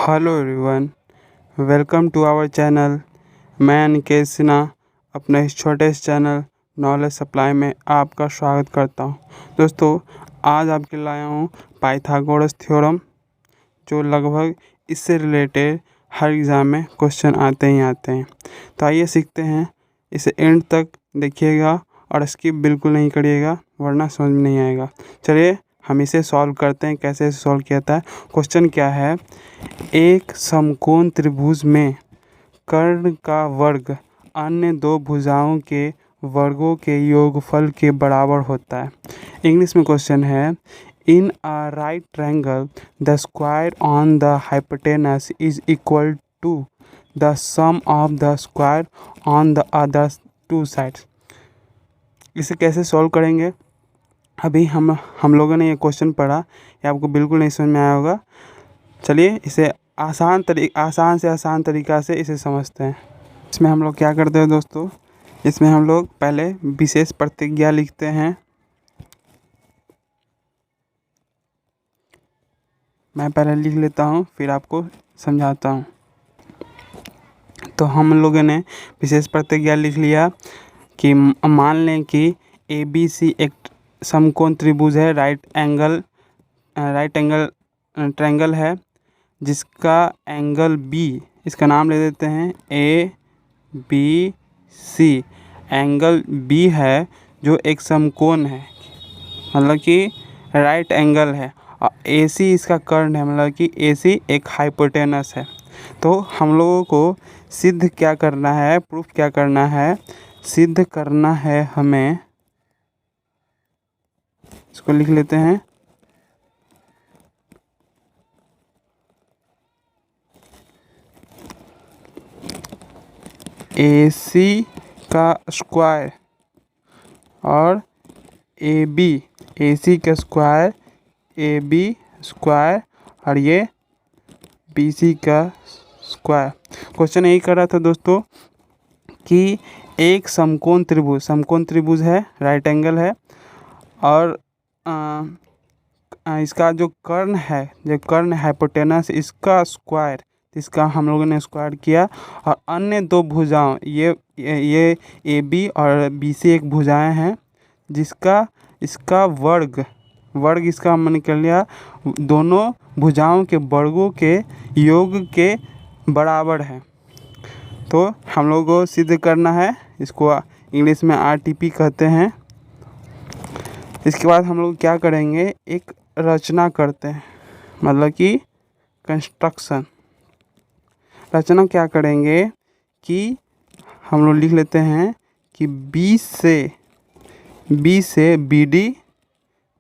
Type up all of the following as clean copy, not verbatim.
Hello everyone, welcome to our channel. मैं अनिकेत सिन्हा अपने इस छोटे से चैनल नॉलेज सप्लाई में आपका स्वागत करता हूं। दोस्तों, आज आपके लिए लाया हूं पाइथागोरस थ्योरम, जो लगभग इससे रिलेटेड हर एग्ज़ाम में क्वेश्चन आते ही आते हैं। तो आइए सीखते हैं। इसे एंड तक देखिएगा और स्किप बिल्कुल नहीं करिएगा, वरना समझ में नहीं आएगा। चलिए हम इसे सॉल्व करते हैं। कैसे इसे सॉल्व किया जाता है। क्वेश्चन क्या है, एक समकोण त्रिभुज में कर्ण का वर्ग अन्य दो भुजाओं के वर्गों के योगफल के बराबर होता है। इंग्लिश में क्वेश्चन है, in a right triangle the square on the hypotenuse is equal to the sum of the square on the other two sides. इसे कैसे सॉल्व करेंगे, अभी हम लोगों ने ये क्वेश्चन पढ़ा, ये आपको बिल्कुल नहीं समझ में आया होगा। चलिए इसे आसान से आसान तरीक़ा से इसे समझते हैं। इसमें हम लोग क्या करते हैं दोस्तों, इसमें हम लोग पहले विशेष प्रतिज्ञा लिखते हैं। मैं पहले लिख लेता हूँ, फिर आपको समझाता हूँ। तो हम लोगों ने विशेष प्रतिज्ञा लिख लिया कि मान लें कि ABC एक समकोण त्रिभुज है, राइट एंगल ट्रायंगल है, जिसका एंगल B, इसका नाम ले देते हैं ABC। एंगल B है जो एक समकोण है, मतलब कि राइट एंगल है, और AC इसका कर्ण है, मतलब कि AC एक हाइपोटेनस है। तो हम लोगों को सिद्ध क्या करना है, प्रूफ क्या करना है, सिद्ध करना है हमें। इसको लिख लेते हैं, AC का स्क्वायर और AC का स्क्वायर AB स्क्वायर और ये BC का स्क्वायर। क्वेश्चन यही कर रहा था दोस्तों कि एक समकोण त्रिभुज है, राइट एंगल है, और इसका जो कर्ण है, हाइपोटेनस, इसका स्क्वायर, इसका हम लोगों ने स्क्वायर किया, और अन्य दो भुजाओं, ये AB और BC एक भुजाएं हैं, जिसका इसका वर्ग इसका हमने कर लिया, दोनों भुजाओं के वर्गों के योग के बराबर है। तो हम लोगों को सिद्ध करना है, इसको इंग्लिश में RTP कहते हैं। इसके बाद हम लोग क्या करेंगे, एक रचना करते हैं, मतलब कि कंस्ट्रक्शन। रचना क्या करेंगे कि हम लोग लिख लेते हैं कि B से BD,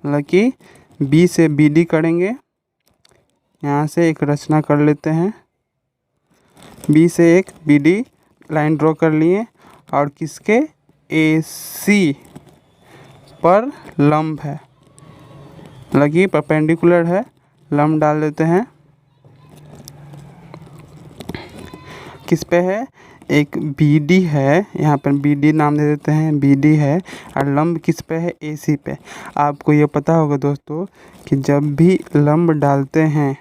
मतलब कि B से BD करेंगे। यहाँ से एक रचना कर लेते हैं, B से एक BD लाइन ड्रॉ कर लिए, और किसके, AC पर लंब है, मतलब कि परपेंडिकुलर है, लंब डाल देते हैं। किस पे है, एक BD है, यहाँ पर BD नाम दे देते हैं, BD है, और लंब किस पे है, AC पे। आपको ये पता होगा दोस्तों कि जब भी लंब डालते हैं,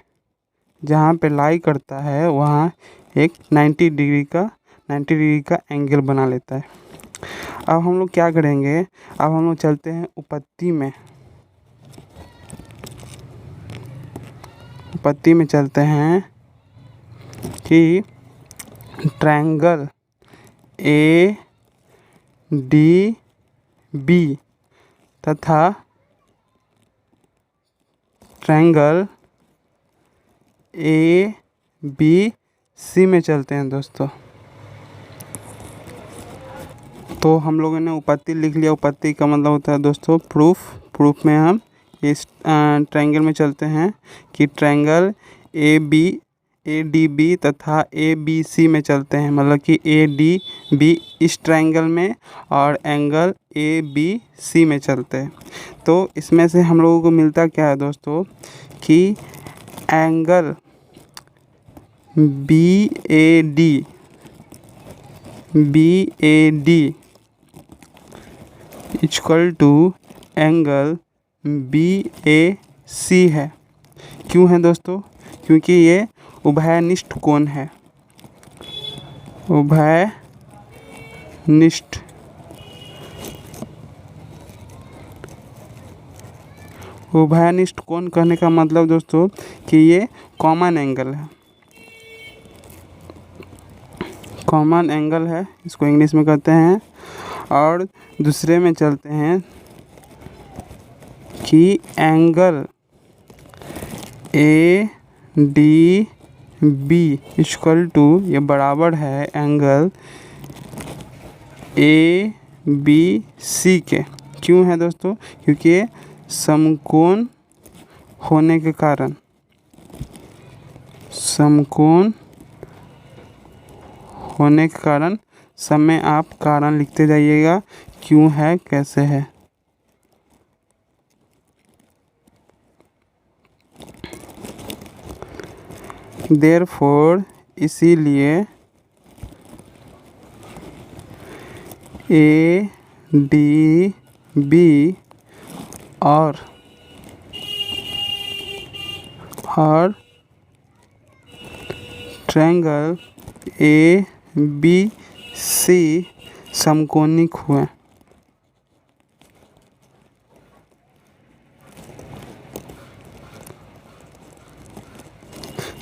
जहाँ पे लाई करता है, वहाँ एक 90 डिग्री का एंगल बना लेता है। अब हम लोग क्या करेंगे, अब हम लोग चलते हैं उपपत्ति में चलते हैं कि ट्रायंगल ADB तथा ट्रायंगल ABC में चलते हैं दोस्तों। तो हम लोगों ने उपपत्ति लिख लिया। उपपत्ति का मतलब होता है दोस्तों प्रूफ में हम इस ट्रायंगल में चलते हैं कि ट्रायंगल ADB तथा ABC में चलते हैं, मतलब कि ADB इस ट्रायंगल में और एंगल ABC में चलते हैं। तो इसमें से हम लोगों को मिलता क्या है दोस्तों कि angle BAD equal to angle BAC है। क्यों है दोस्तों, क्योंकि ये उभयनिष्ठ कोण है? उभयनिष्ठ उभयनिष्ठ कोण कहने का मतलब दोस्तों कि ये कॉमन एंगल है, कॉमन एंगल है, इसको इंग्लिश में कहते हैं। और दूसरे में चलते हैं कि angle A D B equal to, ये बराबर है एंगल ए बी सी के। क्यों है दोस्तों? क्योंकि ये समकोण होने के कारण, समकोण होने के कारण सब में आप कारण लिखते जाइएगा, क्यों है कैसे है। देयरफॉर इसीलिए ए डी बी और ट्रायंगल ए बी सी समकोणिक हुए।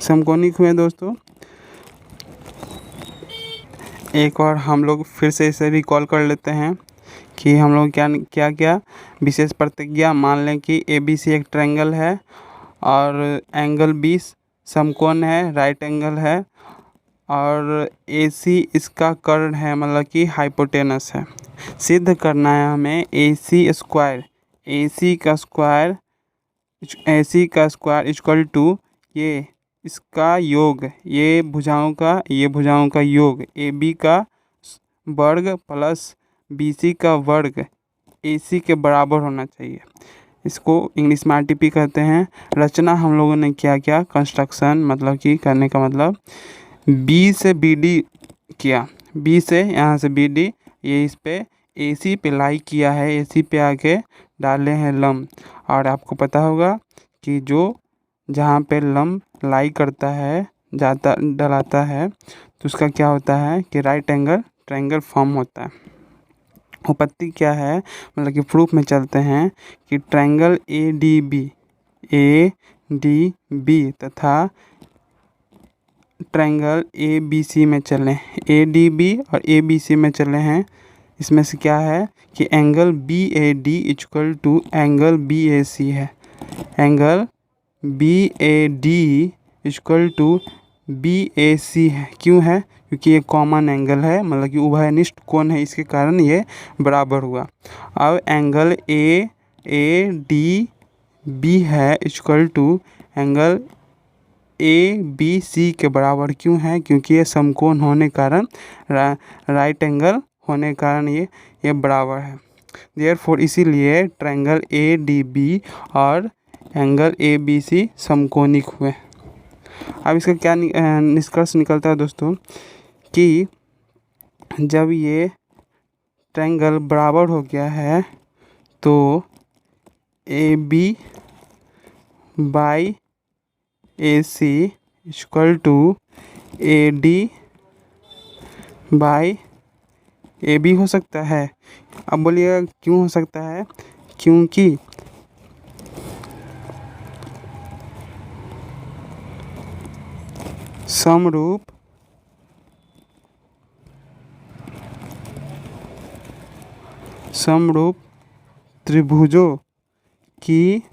समकोणिक हुए दोस्तों। एक और हम लोग फिर से इसे भी कॉल कर लेते हैं कि हम लोग क्या विशेष प्रतिज्ञा मान लें कि ए बी सी एक ट्रायंगल है और एंगल बी समकोण है, राइट एंगल है, और ए सी इसका कर्ण है, मतलब कि हाइपोटेनस है। सिद्ध करना है हमें ए सी का स्क्वायर इक्वल टू ये इसका योग, ये भुजाओं का योग ए बी का वर्ग प्लस बी सी का वर्ग ए सी के बराबर होना चाहिए। इसको इंग्लिश में आरटीपी कहते हैं। रचना हम लोगों ने क्या कंस्ट्रक्शन, मतलब कि करने का मतलब बी से बी डी किया, बी से यहाँ से बी डी, ये इस पे ए सी पे लाई किया है, ए सी पे आके डाले हैं लंब। और आपको पता होगा कि जो जहाँ पे लंब लाई करता है, डलाता है, तो उसका क्या होता है कि राइट एंगल ट्रायंगल फॉर्म होता है। उपपत्ति क्या है, मतलब कि प्रूफ में चलते हैं कि ट्रायंगल ए डी बी तथा ट्रायंगल ए बी सी में चले, ए डी बी और ए बी सी में चले हैं। इसमें से क्या है कि angle B A D equal to angle B A C है। Angle B A D equal to B A C है। क्यों है? क्योंकि ये कॉमन एंगल है, मतलब कि उभयनिष्ठ कोण है, इसके कारण ये बराबर हुआ। अब एंगल ए डी बी है equal to angle A B C के बराबर। क्यों है? क्योंकि ये समकोण होने के कारण, राइट एंगल होने के कारण ये बराबर है। देयरफॉर इसीलिए ट्रायंगल ए डी बी और एंगल ए बी सी समकोणिक हुए। अब इसका क्या निष्कर्ष निकलता है दोस्तों कि जब ये ट्रायंगल बराबर हो गया है तो A B by A C equal to A D by A B हो सकता है। अब बोलिएगा क्यों हो सकता है? क्योंकि समरूप त्रिभुजों की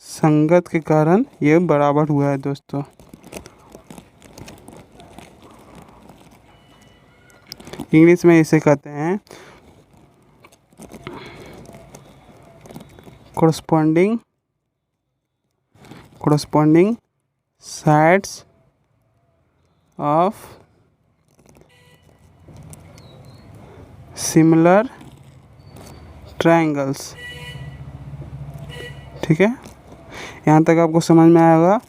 संगत के कारण ये बराबर हुआ है दोस्तों। इंग्लिश में इसे कहते हैं corresponding sides of similar triangles। ठीक है, यहाँ तक आपको समझ में आएगा।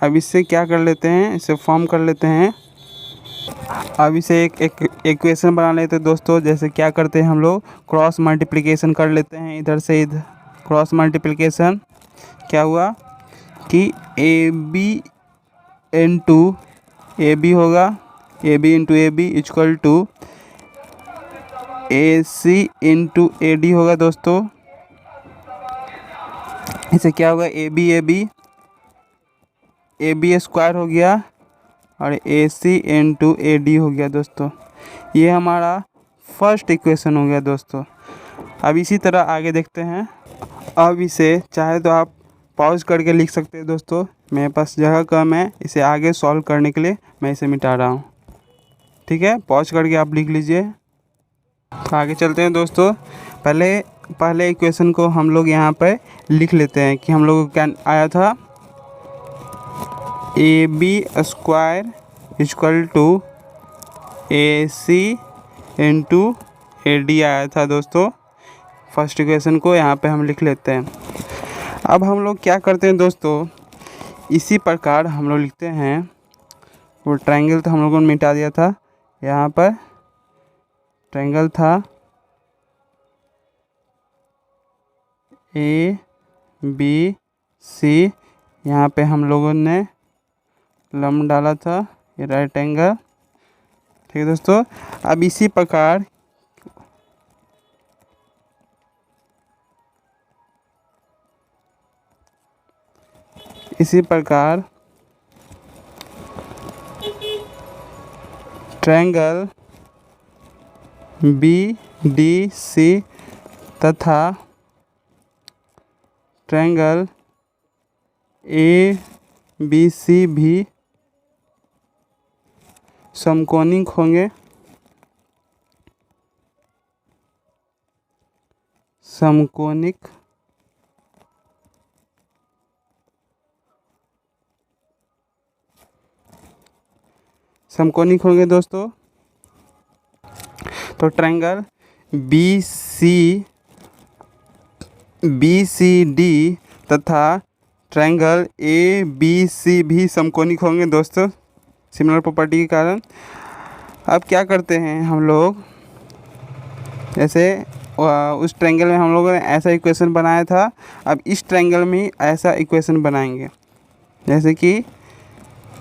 अब इससे क्या कर लेते हैं, इसे फॉर्म कर लेते हैं। अब इसे एक इक्वेशन बना लेते हैं दोस्तों। जैसे क्या करते हैं हम लोग, क्रॉस मल्टीप्लिकेशन कर लेते हैं, इधर से इधर क्रॉस मल्टीप्लिकेशन क्या हुआ कि A B into A B होगा, A B into A B equal to A C into A D होगा दोस्तों। इसे क्या होगा, ए बी स्क्वायर हो गया और ए सी इंटू ए डी हो गया दोस्तों। ये हमारा फर्स्ट इक्वेशन हो गया दोस्तों। अब इसी तरह आगे देखते हैं। अब इसे चाहे तो आप पॉज करके लिख सकते हैं दोस्तों, मेरे पास जगह कम है, इसे आगे सॉल्व करने के लिए मैं इसे मिटा रहा हूँ। ठीक है, पॉज करके आप लिख लीजिए। तो आगे चलते हैं दोस्तों। पहले इक्वेशन को हम लोग यहाँ पर लिख लेते हैं कि हम लोग को क्या आया था, A B square equal to A C into A D आया था दोस्तों। फर्स्ट इक्वेशन को यहाँ पे हम लिख लेते हैं। अब हम लोग क्या करते हैं दोस्तों, इसी प्रकार हम लोग लिखते हैं। वो ट्रायंगल तो हम लोगों ने मिटा दिया था, यहाँ पर ट्रायंगल था ए बी सी, यहाँ पे हम लोगों ने लंब डाला था, ये राइट एंगल। ठीक है दोस्तों। अब इसी प्रकार ट्रायंगल बी डी सी तथा ट्रायंगल ए बी सी भी समकोणिक होंगे। समकोणिक होंगे दोस्तों। तो ट्रायंगल बी सी डी तथा ट्रायंगल ए बी सी भी समकोणिक होंगे दोस्तों, सिमिलर प्रॉपर्टी के कारण। अब क्या करते हैं हम लोग, जैसे उस ट्रायंगल में हम लोगों ने ऐसा इक्वेशन बनाया था, अब इस ट्रायंगल में ऐसा इक्वेशन बनाएंगे, जैसे कि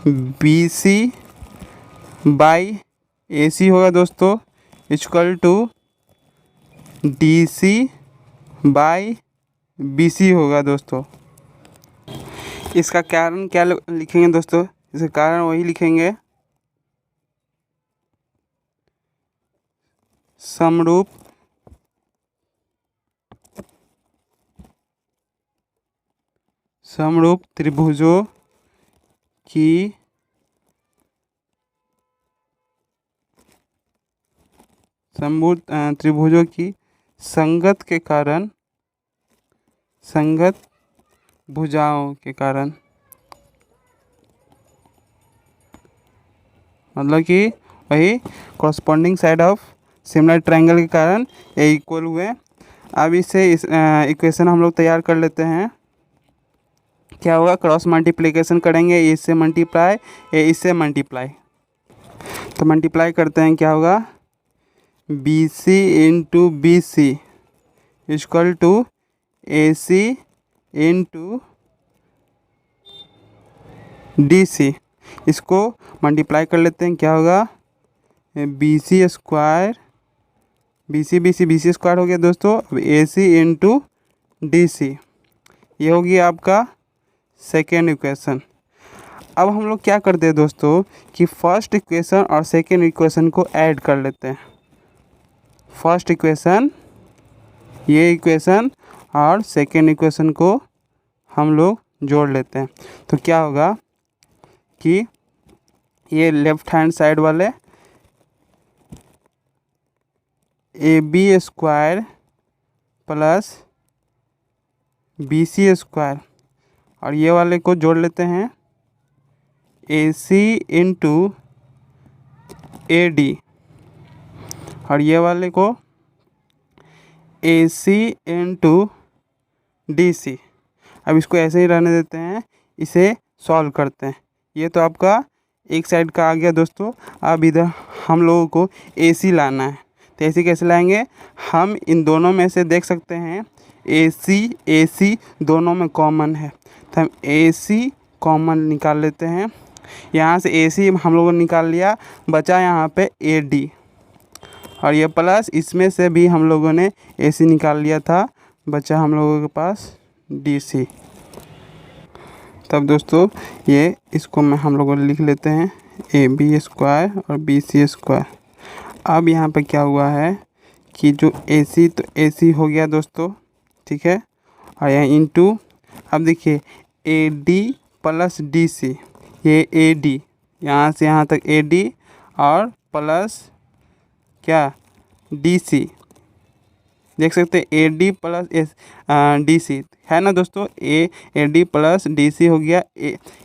B C by A C होगा दोस्तों equal to D C by B C होगा दोस्तों। इसका कारण क्या लिखेंगे दोस्तों, इसका कारण वही लिखेंगे, समरूप त्रिभुजों की संगत के कारण, संगत भुजाओं के कारण, मतलब कि वही corresponding side of similar triangle के कारण ये इक्वल हुए। अब इसे इस इक्वेशन हम लोग तैयार कर लेते हैं। क्या होगा, क्रॉस मल्टीप्लिकेशन करेंगे, इससे मल्टीप्लाई, इससे मल्टीप्लाई। तो मल्टीप्लाई करते हैं, क्या होगा, B C into B C equal to A C into D C. इसको मल्टीप्लाई कर लेते हैं, क्या होगा, B C square, B C square हो गया दोस्तों। अब ए सी इंटू डी सी, ये होगी आपका सेकेंड इक्वेशन। अब हम लोग क्या करते हैं दोस्तों कि फर्स्ट इक्वेशन और सेकेंड इक्वेशन को ऐड कर लेते हैं। फर्स्ट इक्वेशन, ये इक्वेशन और सेकेंड इक्वेशन को हम लोग जोड़ लेते हैं। तो क्या होगा कि ये लेफ्ट हैंड साइड वाले A B square plus B C square, और ये वाले को जोड़ लेते हैं ए सी इंटू ए डी, और ये वाले को ए सी इंटू डी सी। अब इसको ऐसे ही रहने देते हैं, इसे सॉल्व करते हैं। ये तो आपका एक साइड का आ गया दोस्तों। अब इधर हम लोगों को ए सी लाना है। तो ए सी कैसे लाएंगे, हम इन दोनों में से देख सकते हैं AC दोनों में कॉमन है, तो हम AC कॉमन निकाल लेते हैं। यहाँ से AC हम लोगों ने निकाल लिया, बचा यहाँ पे AD, और ये प्लस इसमें से भी हम लोगों ने AC निकाल लिया था, बचा हम लोगों के पास DC। तब दोस्तों ये इसको हम लोग लिख लेते हैं AB स्क्वायर और BC स्क्वायर। अब यहाँ पे क्या हुआ है कि जो AC तो AC हो गया दोस्तों, ठीक है, और यहाँ इंटू, अब देखिए AD प्लस DC, ये AD यहाँ से यहाँ तक AD और प्लस क्या DC, देख सकते हैं AD प्लस DC है ना दोस्तों, AD प्लस DC हो गया,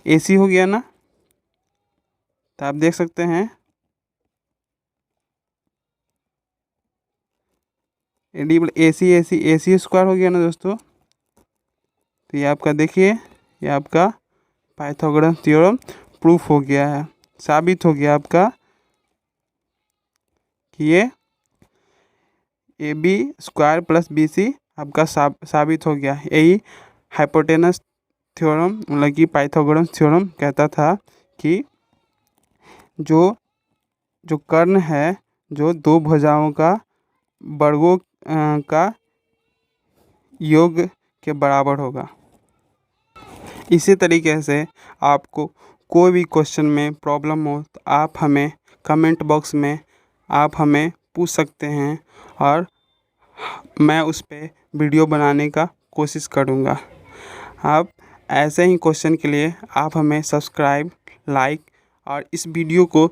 AC हो गया ना, तो आप देख सकते हैं AD प्लस AC स्क्वायर हो गया ना दोस्तों। तो ये आपका देखिए, ये आपका पाइथागोरस थ्योरम प्रूफ हो गया है, साबित हो गया आपका कि ये AB स्क्वायर प्लस BC आपका साबित हो गया। यही हाइपोटेनस थ्योरम मतलब कि पाइथागोरस थ्योरम कहता था कि जो कर्ण है जो दो भुजाओं का वर्गों का योग के बराबर होगा। इसी तरीके से आपको कोई भी क्वेश्चन में प्रॉब्लम हो तो आप हमें कमेंट बॉक्स में आप हमें पूछ सकते हैं, और मैं उस पर वीडियो बनाने का कोशिश करूँगा। आप ऐसे ही क्वेश्चन के लिए आप हमें सब्सक्राइब, लाइक और इस वीडियो को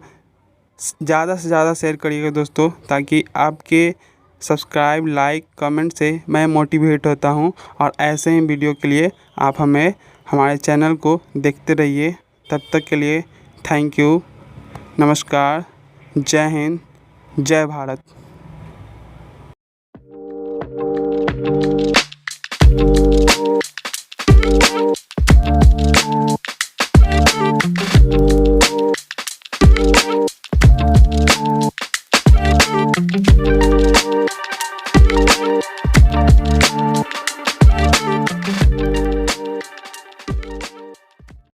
ज़्यादा से ज़्यादा शेयर करिएगा दोस्तों, ताकि आपके सब्सक्राइब, लाइक, कमेंट से मैं मोटिवेट होता हूं, और ऐसे ही वीडियो के लिए आप हमें हमारे चैनल को देखते रहिए। तब तक के लिए थैंक यू, नमस्कार, जय हिंद, जय भारत।